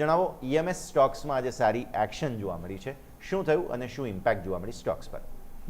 જણાવો ઈએમએસ સ્ટોક્સમાં આજે સારી એક્શન જોવા મળી છે, શું થયું અને શું ઇમ્પેક્ટ જોવા મળી સ્ટોક્સ પર?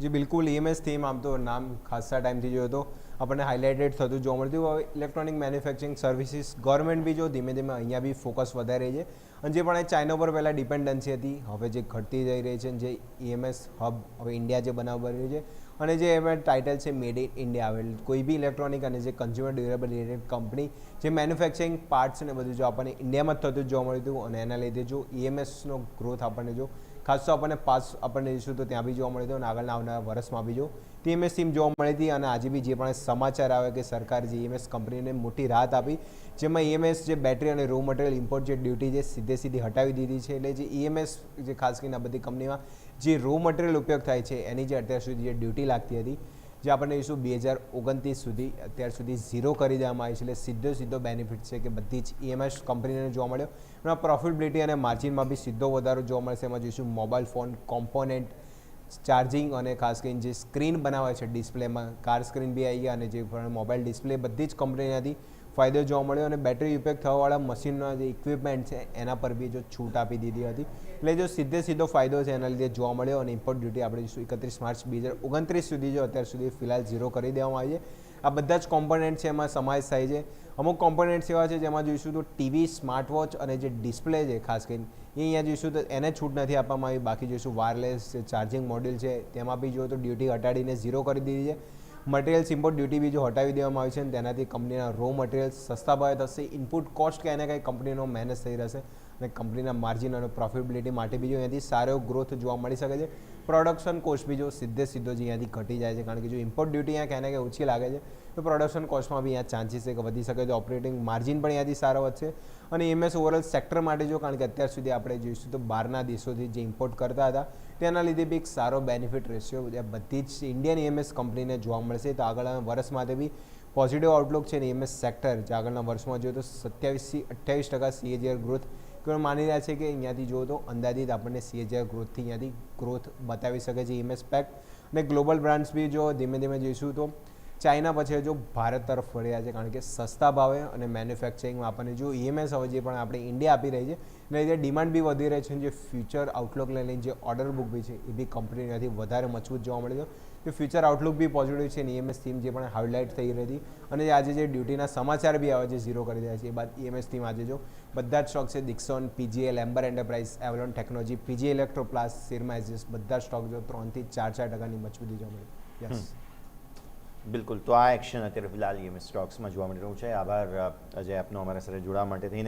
જી બિલકુલ, ઈએમએસ થીમ આમ તો નામ ખાસા ટાઈમથી જોયો તો આપણને હાઇલાઇટેડ થતું જોવા મળતું. હવે ઇલેક્ટ્રોનિક મેન્યુફેક્ચરિંગ સર્વિસીસ ગવર્મેન્ટ બી જો ધીમે ધીમે અહીંયા બી ફોકસ વધારે છે. અને જે પણ એ ચાઇના પર પહેલાં ડિપેન્ડન્સી હતી, હવે જે ઘટતી જઈ રહી છે, જે ઈએમએસ હબ હવે ઇન્ડિયા જે બનાવવા બની રહ્યું છે, અને જે એમાં ટાઇટલ છે મેડ ઇન ઇન્ડિયા આવેલ, કોઈ બી ઇલેક્ટ્રોનિક અને જે કન્ઝ્યુમર ડ્યુરેબલ રિલેટેડ કંપની જે મેન્યુફેક્ચરિંગ પાર્ટ્સ ને બધું જો આપણને ઇન્ડિયામાં જ થતું જોવા મળ્યું હતું. અને એના લીધે જો ઈએમએસનો ગ્રોથ આપણને જો ખાસ તો આપણને પાસ આપણને જોઈશું તો ત્યાં બી જોવા મળ્યું હતું, અને આગળના આવનારા વર્ષમાં બી જો ઈએમએસ થીમ જોવા મળી હતી. અને આજે બી જે પણ સમાચાર આવે કે સરકારે જે ઈએમએસ કંપનીને મોટી રાહત આપી, જેમાં ઈએમએસ જે બેટરી અને રો મટીરિયલ ઇમ્પોર્ટ જે ડ્યુટી જે સીધી હટાવી દીધી છે. એટલે જે ઈએમએસ જે ખાસ કરીને આ બધી કંપનીમાં જે રો મટીરિયલ ઉપયોગ થાય છે એની જે અત્યાર સુધી જે ડ્યુટી લાગતી હતી, જે આપણને જોઈશું 2029 સુધી અત્યાર સુધી ઝીરો કરી દેવામાં આવી છે. એટલે સીધો બેનિફિટ છે કે બધી જ ઈએમએસ કંપનીને જોવા મળ્યો. એમાં પ્રોફિટેબિલિટી અને માર્જિનમાં બી સીધો વધારો જોવા મળશે. એમાં જોઈશું મોબાઈલ ફોન કોમ્પોનેન્ટ, ચાર્જિંગ અને ખાસ કરીને જે સ્ક્રીન બનાવે છે ડિસ્પ્લેમાં, કાર સ્ક્રીન બી આવી ગયા, અને જે મોબાઈલ ડિસ્પ્લે બધી જ કંપનીનાથી ફાયદો જોવા મળ્યો. અને બેટરી ઉપયોગ થવાવાળા મશીનના જે ઇક્વિપમેન્ટ છે એના પર બી જો છૂટ આપી દીધી હતી. એટલે જો સીધો ફાયદો છે એના લીધે જોવા મળ્યો. અને ઇમ્પોર્ટ ડ્યુટી આપણે જોઈશું 31 માર્ચ 2029 સુધી જો અત્યાર સુધી ફિલહાલ ઝીરો કરી દેવામાં આવી છે. આ બધા જ કોમ્પોનેન્ટ છે એમાં સમાવેશ થાય છે. અમુક કોમ્પોનેન્ટ્સ એવા છે જેમાં જોઈશું તો ટીવી, સ્માર્ટ વોચ અને જે ડિસ્પ્લે છે ખાસ કરીને એ અહીંયા જોઈશું તો એને છૂટ નથી આપવામાં આવી. બાકી જોઈશું વાયરલેસ ચાર્જિંગ મોડ્યુલ છે તેમાં બી જો તો ડ્યુટી હટાડીને ઝીરો કરી દીધી છે. મટીરિયલ્સ ઇમ્પોર્ટ ડ્યુટી બી જો હટાવી દેવામાં આવી છે, અને તેનાથી કંપનીના રો મટીરિયલ્સ સસ્તા ભાવે થશે. ઇનપુટ કોસ્ટ કંઈ ને કંઈ કંપનીનો મેનેજ થઈ રહેશે, અને કંપનીના માર્જિન અને પ્રોફિટેબિલિટી માટે બી જો અહીંયાથી સારો ગ્રોથ જોવા મળી શકે છે. પ્રોડક્શન કોસ્ટ બી જો સીધો જ અહીંયાથી ઘટી જાય છે, કારણ કે જો ઇમ્પોર્ટ ડ્યુટી અહીંયા ક્યાં ને ક્યાં ઓછી લાગે છે તો પ્રોડક્શન કોસ્ટમાં બી અહીંયા ચાન્સીસ છે કે વધી શકે છે. ઓપરેટિંગ માર્જિન પણ અહીંયાથી સારો વધશે. અને ઈએમએસ ઓવરઓલ સેક્ટર માટે જો, કારણ કે અત્યાર સુધી આપણે જોઈશું તો બહારના દેશોથી જે ઇમ્પોર્ટ કરતા હતા તેના લીધે બી એક સારો બેનિફિટ રેશિયો બધી જ ઇન્ડિયન ઈએમએસ કંપનીને જોવા મળશે. તો આગળના વર્ષ માટે બી પોઝિટિવ આઉટલુક છે. ને ઈએમએસ સેક્ટર જે આગળના વર્ષમાં જોઈએ તો 27-28% CAGR ગ્રોથ માની રહ્યા છે કે અહીંયાથી જુઓ તો અંદાજિત આપણને CAGR ગ્રોથથી અહીંયાથી ગ્રોથ બતાવી શકે છે ઈએમએસ પેક્ટ. અને ગ્લોબલ બ્રાન્ડ્સ બી જો ધીમે ધીમે જોઈશું તો ચાઇના પછી જો ભારત તરફ વળ્યા છે, કારણ કે સસ્તા ભાવે અને મેન્યુફેક્ચરિંગમાં આપણને જો ઈએમએસ હવે જે પણ આપણે ઇન્ડિયા આપી રહી છે એને લીધે ડિમાન્ડ બી વધી રહી છે. જે ફ્યુચર આઉટલુક લઈને જે ઓર્ડર બુક બી છે એ બી કંપનીમાંથી વધારે મજબૂત જોવા મળે છે. જે ફ્યુચર આઉટલુક બી પોઝિટિવ છે. ઈએમએસ થીમ જે પણ હાઇલાઇટ થઈ રહી હતી, અને આજે જે ડ્યુટીના સમાચાર બી આવે છે ઝીરો કરી રહ્યા છે, એ બાદ ઈએમએસ થીમ આજે જો બધા જ સ્ટોક છે, ડિક્સોન, પીજીએલ, એમ્બર એન્ટરપ્રાઇઝ, એવલોન ટેકનોલોજી, પીજી ઇલેક્ટ્રોપ્લાસ, સિરમા એજીસ, બધા સ્ટોક જો 3 થી 4% મજબૂતી જોવા મળી. યસ, બિલકુલ. તો આ એક્શન અત્યારે ફિલહાલ ઈએમએસ સ્ટોક્સમાં જોવા મળી રહ્યું છે. આભાર અજય આપનો અમારા સાથે જોડાવા માટે થઈને.